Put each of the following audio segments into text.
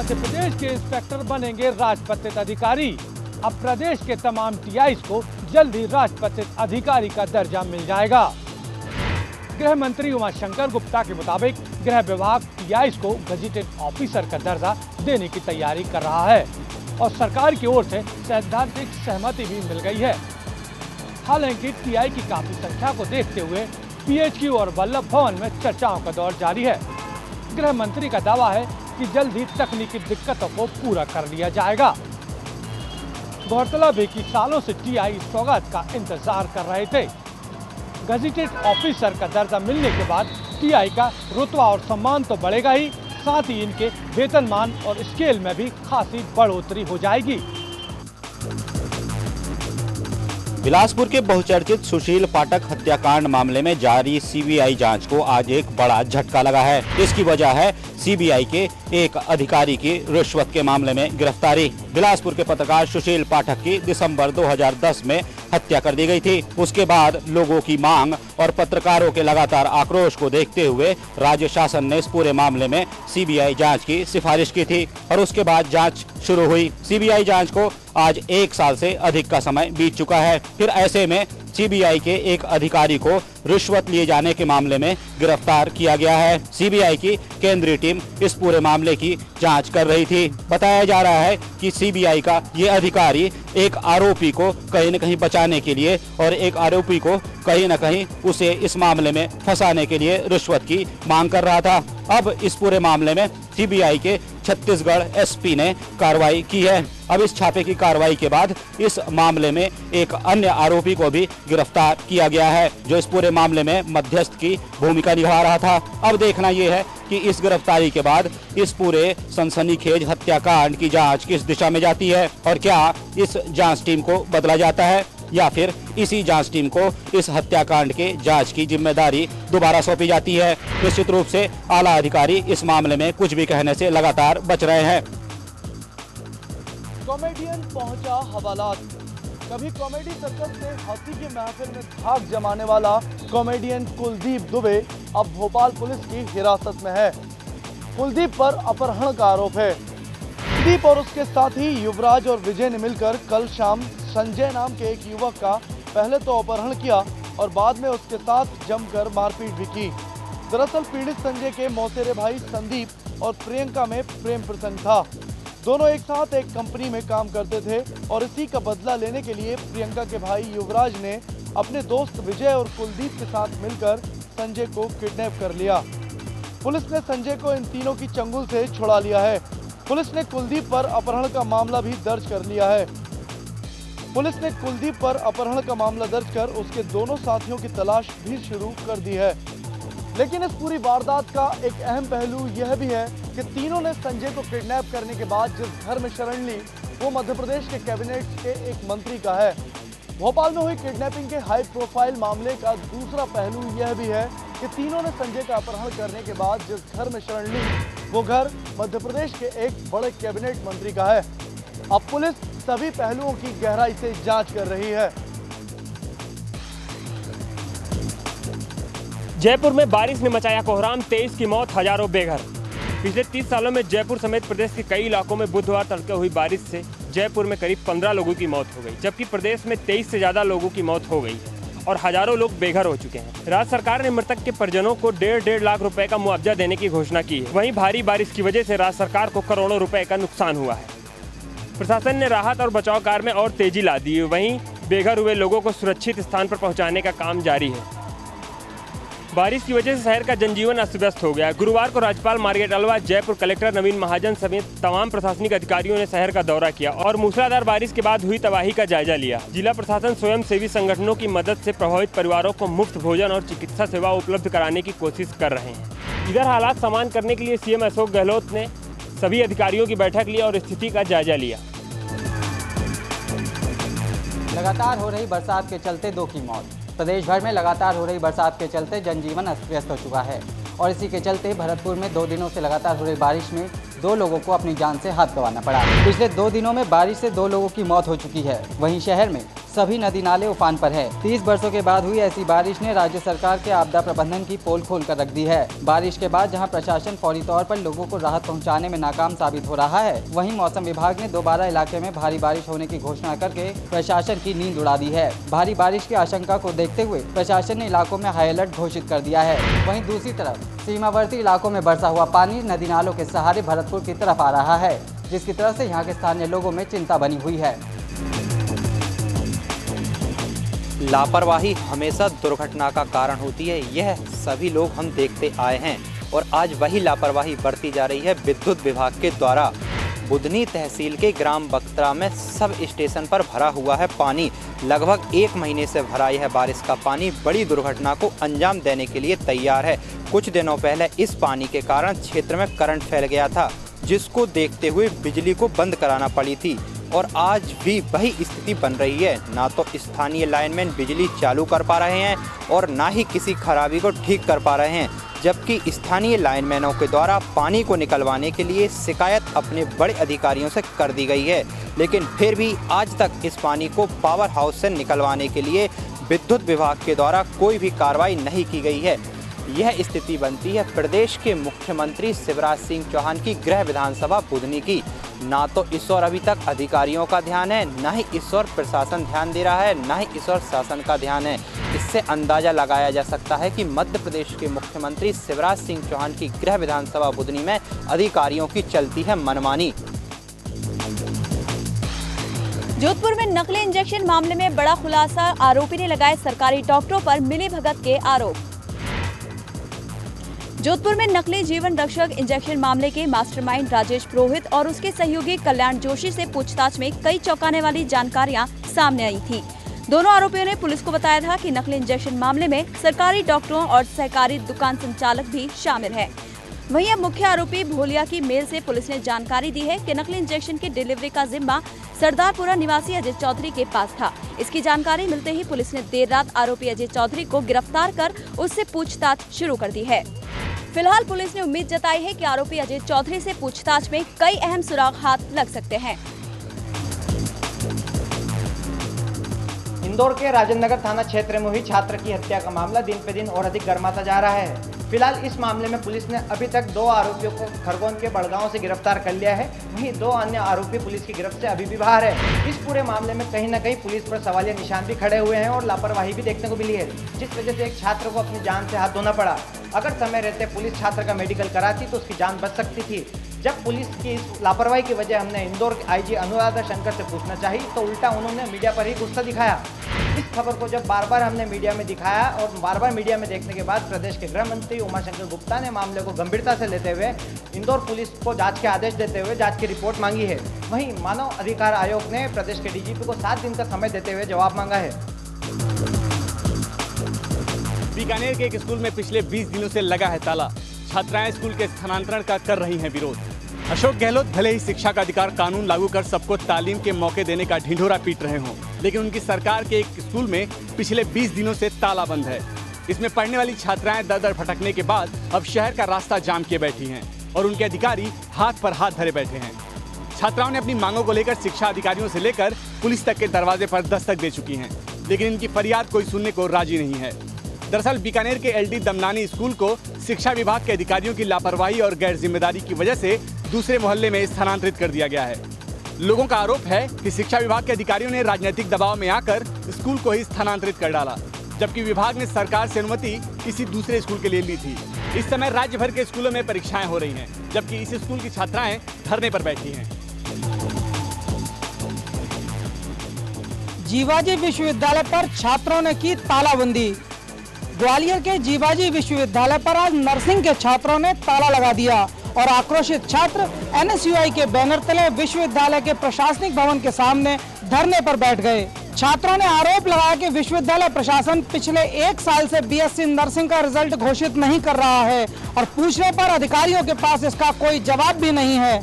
मध्य प्रदेश के इंस्पेक्टर बनेंगे राजपत्रित अधिकारी। अब प्रदेश के तमाम टीआईस को जल्द ही राजपत्रित अधिकारी का दर्जा मिल जाएगा। गृह मंत्री उमाशंकर गुप्ता के मुताबिक गृह विभाग टीआईस को गजेटेड ऑफिसर का दर्जा देने की तैयारी कर रहा है और सरकार की ओर से सैद्धांतिक सहमति भी मिल गई है। हालांकि टीआई की काफी संख्या को देखते हुए पीएचक्यू और वल्लभ भवन में चर्चाओं का दौर जारी है। गृह मंत्री का दावा है कि जल्द ही तकनीकी दिक्कतों को पूरा कर लिया जाएगा। गौरतलब है कि सालों से टीआई सौगात का इंतजार कर रहे थे। गजेटेड ऑफिसर का दर्जा मिलने के बाद टीआई का रुतबा और सम्मान तो बढ़ेगा ही, साथ ही इनके वेतनमान और स्केल में भी खासी बढ़ोतरी हो जाएगी। बिलासपुर के बहुचर्चित सुशील पाठक हत्याकांड मामले में जारी सीबीआई जांच को आज एक बड़ा झटका लगा है। इसकी वजह है सीबीआई के एक अधिकारी की रिश्वत के मामले में गिरफ्तारी। बिलासपुर के पत्रकार सुशील पाठक की दिसंबर 2010 में हत्या कर दी गई थी। उसके बाद लोगों की मांग और पत्रकारों के लगातार आक्रोश को देखते हुए राज्य शासन ने इस पूरे मामले में सीबीआई जांच की सिफारिश की थी और उसके बाद जांच शुरू हुई। सीबीआई जांच को आज 1 साल से अधिक का समय बीत चुका है। फिर ऐसे में सीबीआई के एक अधिकारी को रिश्वत लिए जाने के मामले में गिरफ्तार किया गया है। सीबीआई की केंद्रीय टीम इस पूरे मामले की जांच कर रही थी। बताया जा रहा है कि सीबीआई का ये अधिकारी एक आरोपी को कहीं न कहीं बचाने के लिए और एक आरोपी को कहीं न कहीं उसे इस मामले में फंसाने के लिए रिश्वत की मांग कर रहा था। अब इस पूरे मामले में सीबीआई के छत्तीसगढ़ एसपी ने कार्रवाई की है। अब इस छापे की कार्रवाई के बाद इस मामले में एक अन्य आरोपी को भी गिरफ्तार किया गया है, जो इस पूरे मामले में मध्यस्थ की भूमिका निभा रहा था। अब देखना यह है कि इस गिरफ्तारी के बाद इस पूरे सनसनीखेज हत्याकांड की जांच किस दिशा में जाती है और क्या इस जांच टीम को बदला जाता है या फिर इसी जांच टीम को इस हत्याकांड के जांच की जिम्मेदारी दोबारा सौंपी जाती है। निश्चित रूप से आला अधिकारी इस मामले में कुछ भी कहने से लगातार बच रहे हैं। कॉमेडियन पहुंचा हवालात। कभी कॉमेडी सर्कस से हंसी की महफिल में धाक जमाने वाला कॉमेडियन कुलदीप दुबे अब भोपाल पुलिस की हिरासत में है। कुलदीप पर अपहरण का आरोप है। कुलदीप और उसके साथी युवराज और विजय ने मिलकर कल शाम संजय नाम के एक युवक का पहले तो अपहरण किया और बाद में उसके साथ जमकर मारपीट भी की। दरअसल पीड़ित संजय के मौसेरे भाई संदीप और प्रियंका में प्रेम प्रसंग था। दोनों एक साथ एक कंपनी में काम करते थे और इसी का बदला लेने के लिए प्रियंका के भाई युवराज ने अपने दोस्त विजय और कुलदीप के साथ मिलकर संजय को किडनैप कर लिया। पुलिस ने संजय को इन तीनों की चंगुल से छुड़ा लिया है। पुलिस ने कुलदीप पर अपहरण का मामला भी दर्ज कर लिया है। पुलिस ने कुलदीप पर अपहरण का मामला दर्ज कर उसके दोनों साथियों की तलाश भी शुरू कर दी है। लेकिन इस पूरी वारदात का एक अहम पहलू यह भी है कि तीनों ने संजय को किडनैप करने के बाद जिस घर में शरण ली वो मध्य प्रदेश के कैबिनेट के एक मंत्री का है। भोपाल में हुई किडनैपिंग के हाई प्रोफाइल मामले का दूसरा पहलू यह भी है कि तीनों ने संजय का अपहरण करने के बाद जिस घर में शरण ली वो घर मध्य प्रदेश के एक बड़े कैबिनेट मंत्री का है। अब पुलिस सभी पहलुओं की गहराई से जांच कर रही है। जयपुर में बारिश ने मचाया कोहराम, 23 की मौत, हजारों बेघर। पिछले 30 सालों में जयपुर समेत प्रदेश के कई इलाकों में बुधवार तड़के हुई बारिश से जयपुर में करीब 15 लोगों की मौत हो गई, जबकि प्रदेश में 23 से ज्यादा लोगों की मौत हो गई है और हजारों लोग बेघर हो चुके हैं। राज्य सरकार ने मृतक के परिजनों को 1.5 लाख रुपए का मुआवजा देने की घोषणा की है। वहीं भारी बारिश की वजह से राज्य सरकार को करोड़ों रुपए का नुकसान हुआ है। प्रशासन ने राहत और बचाव कार्य में और तेजी ला दी है। वहीं बेघर हुए लोगों को सुरक्षित स्थान पर पहुंचाने का काम जारी है। बारिश की वजह से शहर का जनजीवन अस्त व्यस्त हो गया। गुरुवार को राज्यपाल मार्गरेट अल्वा, जयपुर कलेक्टर नवीन महाजन समेत तमाम प्रशासनिक अधिकारियों ने शहर का दौरा किया और मूसलाधार बारिश के बाद हुई तबाही का जायजा लिया। जिला प्रशासन स्वयं सेवी संगठनों की मदद से प्रभावित परिवारों को मुफ्त भोजन और चिकित्सा सेवा उपलब्ध कराने की कोशिश कर रहे हैं। इधर हालात सामान्य करने के लिए सीएम अशोक गहलोत ने सभी अधिकारियों की बैठक ली और स्थिति का जायजा लिया। लगातार हो रही बरसात के चलते 2 की मौत। प्रदेश भर में लगातार हो रही बरसात के चलते जनजीवन अस्त व्यस्त हो चुका है और इसी के चलते भरतपुर में 2 दिनों से लगातार हो रही बारिश में 2 लोगों को अपनी जान से हाथ गंवाना पड़ा। पिछले 2 दिनों में बारिश से 2 लोगों की मौत हो चुकी है। वहीं शहर में सभी नदी नाले उफान पर है। 30 वर्षों के बाद हुई ऐसी बारिश ने राज्य सरकार के आपदा प्रबंधन की पोल खोल कर रख दी है। बारिश के बाद जहां प्रशासन फौरी तौर पर लोगों को राहत पहुंचाने में नाकाम साबित हो रहा है, वहीं मौसम विभाग ने दोबारा इलाके में भारी बारिश होने की घोषणा करके प्रशासन की नींद उड़ा दी है। भारी बारिश की आशंका को देखते हुए प्रशासन ने इलाकों में हाई अलर्ट घोषित कर दिया है। वहीं दूसरी तरफ सीमावर्ती इलाकों में बरसा हुआ पानी नदी नालों के सहारे भरतपुर की तरफ आ रहा है, जिसकी तरफ से यहाँ के स्थानीय लोगों में चिंता बनी हुई है। लापरवाही हमेशा दुर्घटना का कारण होती है, यह सभी लोग हम देखते आए हैं और आज वही लापरवाही बरती जा रही है विद्युत विभाग के द्वारा। बुधनी तहसील के ग्राम बख्तरा में सब स्टेशन पर भरा हुआ है पानी। लगभग 1 महीने से भरा यह बारिश का पानी बड़ी दुर्घटना को अंजाम देने के लिए तैयार है। कुछ दिनों पहले इस पानी के कारण क्षेत्र में करंट फैल गया था, जिसको देखते हुए बिजली को बंद कराना पड़ी थी और आज भी वही स्थिति बन रही है। ना तो स्थानीय लाइनमैन बिजली चालू कर पा रहे हैं और ना ही किसी खराबी को ठीक कर पा रहे हैं, जबकि स्थानीय लाइनमैनों के द्वारा पानी को निकलवाने के लिए शिकायत अपने बड़े अधिकारियों से कर दी गई है, लेकिन फिर भी आज तक इस पानी को पावर हाउस से निकलवाने के लिए विद्युत विभाग के द्वारा कोई भी कार्रवाई नहीं की गई है। यह स्थिति बनती है प्रदेश के मुख्यमंत्री शिवराज सिंह चौहान की गृह विधानसभा बुधनी की। ना तो इस ओर अभी तक अधिकारियों का ध्यान है, ना ही इस ओर प्रशासन ध्यान दे रहा है, ना ही इस ओर शासन का ध्यान है। इससे अंदाजा लगाया जा सकता है कि मध्य प्रदेश के मुख्यमंत्री शिवराज सिंह चौहान की गृह विधानसभा बुधनी में अधिकारियों की चलती है मनमानी। जोधपुर में नकली इंजेक्शन मामले में बड़ा खुलासा, आरोपी ने लगाए सरकारी डॉक्टरों पर मिलीभगत के आरोप। जोधपुर में नकली जीवन रक्षक इंजेक्शन मामले के मास्टरमाइंड राजेश पुरोहित और उसके सहयोगी कल्याण जोशी से पूछताछ में कई चौंकाने वाली जानकारियां सामने आई थी। दोनों आरोपियों ने पुलिस को बताया था कि नकली इंजेक्शन मामले में सरकारी डॉक्टरों और सहकारी दुकान संचालक भी शामिल है। वहीं अब मुख्य आरोपी भोलिया की मेल से पुलिस ने जानकारी दी है कि नकली इंजेक्शन की डिलीवरी का जिम्मा सरदारपुरा निवासी अजय चौधरी के पास था। इसकी जानकारी मिलते ही पुलिस ने देर रात आरोपी अजय चौधरी को गिरफ्तार कर उससे पूछताछ शुरू कर दी है। फिलहाल पुलिस ने उम्मीद जताई है कि आरोपी अजय चौधरी से पूछताछ में कई अहम सुराग हाथ लग सकते हैं। इंदौर के राजेंद्र नगर थाना क्षेत्र में हुई छात्र की हत्या का मामला दिन पे दिन और अधिक गर्माता जा रहा है। फिलहाल इस मामले में पुलिस ने अभी तक 2 आरोपियों को खरगोन के बड़गांव से गिरफ्तार कर लिया है। वहीं 2 अन्य आरोपी पुलिस की गिरफ्त से अभी भी बाहर है। इस पूरे मामले में कहीं न कहीं पुलिस पर सवालिया निशान भी खड़े हुए हैं और लापरवाही भी देखने को मिली है, जिस वजह से एक छात्र को अपनी जान से हाथ धोना पड़ा। अगर समय रहते पुलिस छात्र का मेडिकल कराती तो उसकी जान बच सकती थी। जब पुलिस की इस लापरवाही की वजह हमने इंदौर के आईजी अनुराधा शंकर से पूछना चाही तो उल्टा उन्होंने मीडिया पर ही गुस्सा दिखाया। इस खबर को जब बार बार हमने मीडिया में दिखाया और बार बार मीडिया में देखने के बाद प्रदेश के गृह मंत्री उमाशंकर गुप्ता ने मामले को गंभीरता से लेते हुए इंदौर पुलिस को जांच के आदेश देते हुए जांच की रिपोर्ट मांगी है। वहीं मानव अधिकार आयोग ने प्रदेश के डीजीपी को 7 दिन का समय देते हुए जवाब मांगा है। बीकानेर के एक स्कूल में पिछले 20 दिनों से लगा है ताला। छात्राएं स्कूल के स्थानांतरण का कर रही हैं विरोध। अशोक गहलोत भले ही शिक्षा का अधिकार कानून लागू कर सबको तालीम के मौके देने का ढिंढोरा पीट रहे हों, लेकिन उनकी सरकार के एक स्कूल में पिछले 20 दिनों से ताला बंद है। इसमें पढ़ने वाली छात्राएं दर दर भटकने के बाद अब शहर का रास्ता जाम किए बैठी हैं और उनके अधिकारी हाथ पर हाथ धरे बैठे हैं। छात्राओं ने अपनी मांगों को लेकर शिक्षा अधिकारियों से लेकर पुलिस तक के दरवाजे पर दस्तक दे चुकी हैं, लेकिन इनकी फरियाद कोई सुनने को राजी नहीं है। दरअसल बीकानेर के एलडी दमनानी स्कूल को शिक्षा विभाग के अधिकारियों की लापरवाही और गैर जिम्मेदारी की वजह से दूसरे मोहल्ले में स्थानांतरित कर दिया गया है। लोगों का आरोप है कि शिक्षा विभाग के अधिकारियों ने राजनीतिक दबाव में आकर स्कूल को ही स्थानांतरित कर डाला, जबकि विभाग ने सरकार से अनुमति किसी दूसरे स्कूल के लिए ली थी। इस समय राज्य भर के स्कूलों में परीक्षाएं हो रही हैं, जबकि इस स्कूल की छात्राएं धरने पर बैठी हैं। जीवाजी विश्वविद्यालय पर छात्रों ने की तालाबंदी। ग्वालियर के जीवाजी विश्वविद्यालय पर आज नर्सिंग के छात्रों ने ताला लगा दिया और आक्रोशित छात्र एनएसयूआई के बैनर तले विश्वविद्यालय के प्रशासनिक भवन के सामने धरने पर बैठ गए। छात्रों ने आरोप लगाया कि विश्वविद्यालय प्रशासन पिछले 1 साल से बीएससी नर्सिंग का रिजल्ट घोषित नहीं कर रहा है और पूछने पर अधिकारियों के पास इसका कोई जवाब भी नहीं है।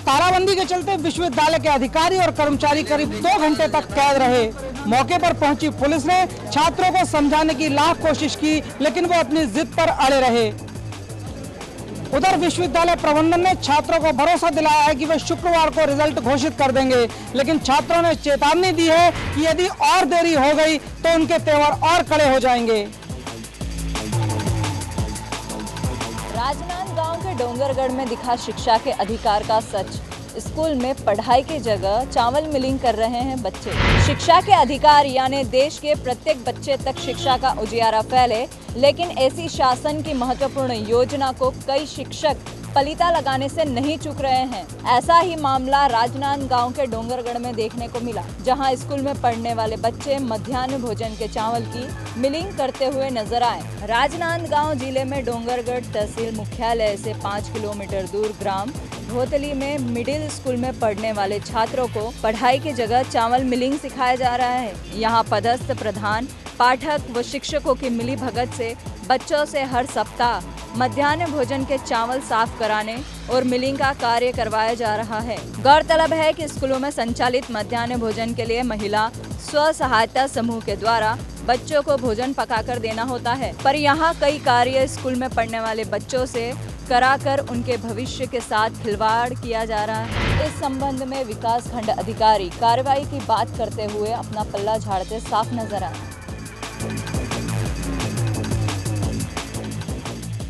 तालाबंदी के चलते विश्वविद्यालय के अधिकारी और कर्मचारी करीब 2 घंटे तक कैद रहे। मौके पर पहुंची पुलिस ने छात्रों को समझाने की लाख कोशिश की, लेकिन वो अपनी जिद पर अड़े रहे। उधर विश्वविद्यालय प्रबंधन ने छात्रों को भरोसा दिलाया है कि वे शुक्रवार को रिजल्ट घोषित कर देंगे, लेकिन छात्रों ने चेतावनी दी है कि यदि और देरी हो गई तो उनके तेवर और कड़े हो जाएंगे। राजनांदगांव के डोंगरगढ़ में दिखा शिक्षा के अधिकार का सच। स्कूल में पढ़ाई की जगह चावल मिलिंग कर रहे हैं बच्चे। शिक्षा के अधिकार यानी देश के प्रत्येक बच्चे तक शिक्षा का उजियारा फैले, लेकिन ऐसी शासन की महत्वपूर्ण योजना को कई शिक्षक पलीता लगाने से नहीं चूक रहे हैं। ऐसा ही मामला राजनांदगांव के डोंगरगढ़ में देखने को मिला, जहां स्कूल में पढ़ने वाले बच्चे मध्याह्न भोजन के चावल की मिलिंग करते हुए नजर आए। राजनांदगांव जिले में डोंगरगढ़ तहसील मुख्यालय से 5 किलोमीटर दूर ग्राम भोतली में मिडिल स्कूल में पढ़ने वाले छात्रों को पढ़ाई की जगह चावल मिलिंग सिखाया जा रहा है। यहाँ पदस्थ प्रधान, पाठक व शिक्षकों की मिली भगत से बच्चों से हर सप्ताह मध्याह्न भोजन के चावल साफ कराने और मिलिंग का कार्य करवाया जा रहा है। गौरतलब है कि स्कूलों में संचालित मध्याह्न भोजन के लिए महिला स्व सहायता समूह के द्वारा बच्चों को भोजन पकाकर देना होता है, पर यहाँ कई कार्य स्कूल में पढ़ने वाले बच्चों से कराकर उनके भविष्य के साथ खिलवाड़ किया जा रहा है। इस संबंध में विकास खंड अधिकारी कार्रवाई की बात करते हुए अपना पल्ला झाड़ते साफ नजर आए।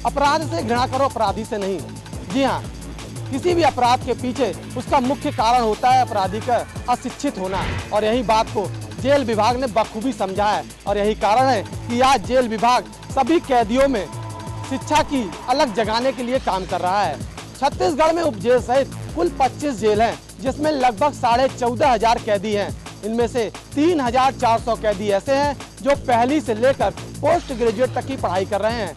अपराध से घृणा करो, अपराधी से नहीं। जी हाँ, किसी भी अपराध के पीछे उसका मुख्य कारण होता है अपराधी का अशिक्षित होना, और यही बात को जेल विभाग ने बखूबी समझा है। और यही कारण है कि आज जेल विभाग सभी कैदियों में शिक्षा की अलग जगाने के लिए काम कर रहा है। छत्तीसगढ़ में उपजेल सहित कुल 25 जेल हैं, जिसमें लगभग 14,500 कैदी हैं। इनमें से 3,400 कैदी ऐसे हैं जो पहली से लेकर पोस्ट ग्रेजुएट तक की पढ़ाई कर रहे हैं।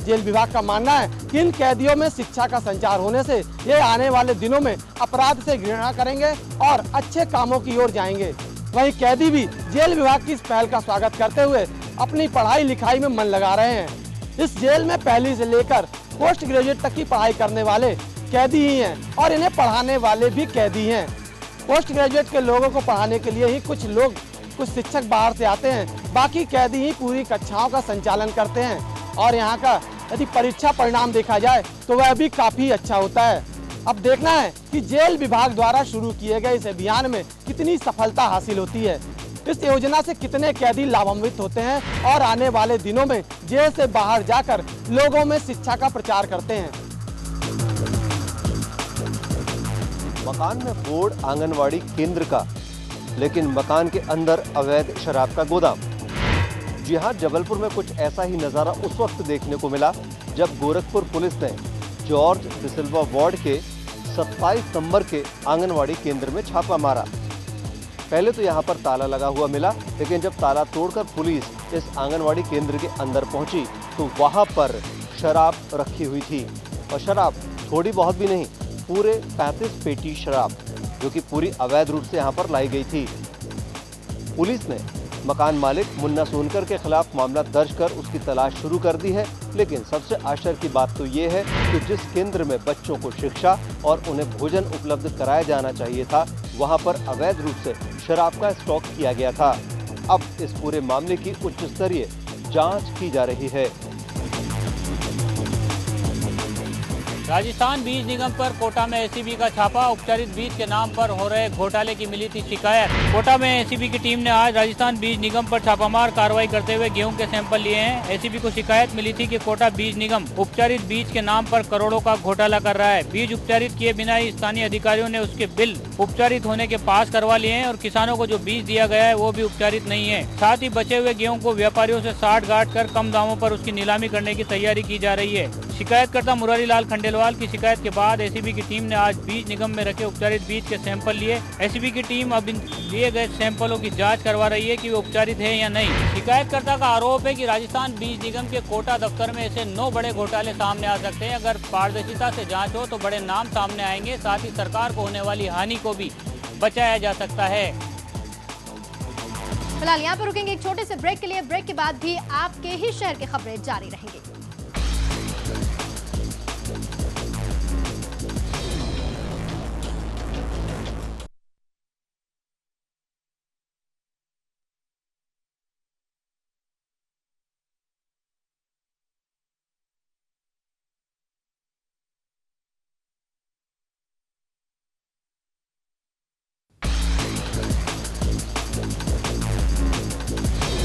जेल विभाग का मानना है कि इन कैदियों में शिक्षा का संचार होने से ये आने वाले दिनों में अपराध से घृणा करेंगे और अच्छे कामों की ओर जाएंगे। वहीं कैदी भी जेल विभाग की इस पहल का स्वागत करते हुए अपनी पढ़ाई लिखाई में मन लगा रहे हैं। इस जेल में पहली से लेकर पोस्ट ग्रेजुएट तक की पढ़ाई करने वाले कैदी ही हैं और इन्हें पढ़ाने वाले भी कैदी हैं। पोस्ट ग्रेजुएट के लोगों को पढ़ाने के लिए ही कुछ शिक्षक बाहर से आते हैं, बाकी कैदी ही पूरी कक्षाओं का संचालन करते हैं। और यहाँ का यदि परीक्षा परिणाम देखा जाए तो वह भी काफी अच्छा होता है। अब देखना है कि जेल विभाग द्वारा शुरू किए गए इस अभियान में कितनी सफलता हासिल होती है। इस योजना से कितने कैदी लाभान्वित होते हैं और आने वाले दिनों में जेल से बाहर जाकर लोगों में शिक्षा का प्रचार करते हैं। मकान में बोर्ड आंगनवाड़ी केंद्र का, लेकिन मकान के अंदर अवैध शराब का गोदाम। जी हाँ, जबलपुर में कुछ ऐसा ही नज़ारा उस वक्त देखने को मिला जब गोरखपुर पुलिस ने जॉर्ज डिसिल्वा वार्ड के 27 नंबर के आंगनवाड़ी केंद्र में छापा मारा। पहले तो यहाँ पर ताला लगा हुआ मिला, लेकिन जब ताला तोड़कर पुलिस इस आंगनवाड़ी केंद्र के अंदर पहुंची तो वहाँ पर शराब रखी हुई थी। और शराब थोड़ी बहुत भी नहीं, पूरे 35 पेटी शराब, जो कि पूरी अवैध रूप से यहाँ पर लाई गई थी। पुलिस ने मकान मालिक मुन्ना सोनकर के खिलाफ मामला दर्ज कर उसकी तलाश शुरू कर दी है। लेकिन सबसे आश्चर्य की बात तो ये है कि जिस केंद्र में बच्चों को शिक्षा और उन्हें भोजन उपलब्ध कराया जाना चाहिए था, वहां पर अवैध रूप से शराब का स्टॉक किया गया था। अब इस पूरे मामले की उच्च स्तरीय जांच की जा रही है। राजस्थान बीज निगम पर कोटा में एसीबी का छापा। उपचारित बीज के नाम पर हो रहे घोटाले की मिली थी शिकायत। कोटा में एसीबी की टीम ने आज राजस्थान बीज निगम पर छापामार कार्रवाई करते हुए गेहूं के सैंपल लिए हैं। एसीबी को शिकायत मिली थी कि कोटा बीज निगम उपचारित बीज के नाम पर करोड़ों का घोटाला कर रहा है। बीज उपचारित किए बिना ही स्थानीय अधिकारियों ने उसके बिल उपचारित होने के पास करवा लिए हैं और किसानों को जो बीज दिया गया है वो भी उपचारित नहीं है। साथ ही बचे हुए गेहूं को व्यापारियों से साठ गांठ कर कम दामों पर उसकी नीलामी करने की तैयारी की जा रही है। शिकायतकर्ता मुरारी लाल खंडेलवाल की शिकायत के बाद एसीबी की टीम ने आज बीज निगम में रखे उपचारित बीज के सैंपल लिए। एसीबी की टीम अब इन लिए गए सैंपलों की जांच करवा रही है कि वे उपचारित है या नहीं। शिकायतकर्ता का आरोप है कि राजस्थान बीज निगम के कोटा दफ्तर में ऐसे 9 बड़े घोटाले सामने आ सकते हैं। अगर पारदर्शिता से जांच हो तो बड़े नाम सामने आएंगे, साथ ही सरकार को होने वाली हानि को भी बचाया जा सकता है। फिलहाल यहाँ पर रुकेंगे एक छोटे से ब्रेक के लिए। ब्रेक के बाद भी आपके ही शहर की खबरें जारी रहेंगी।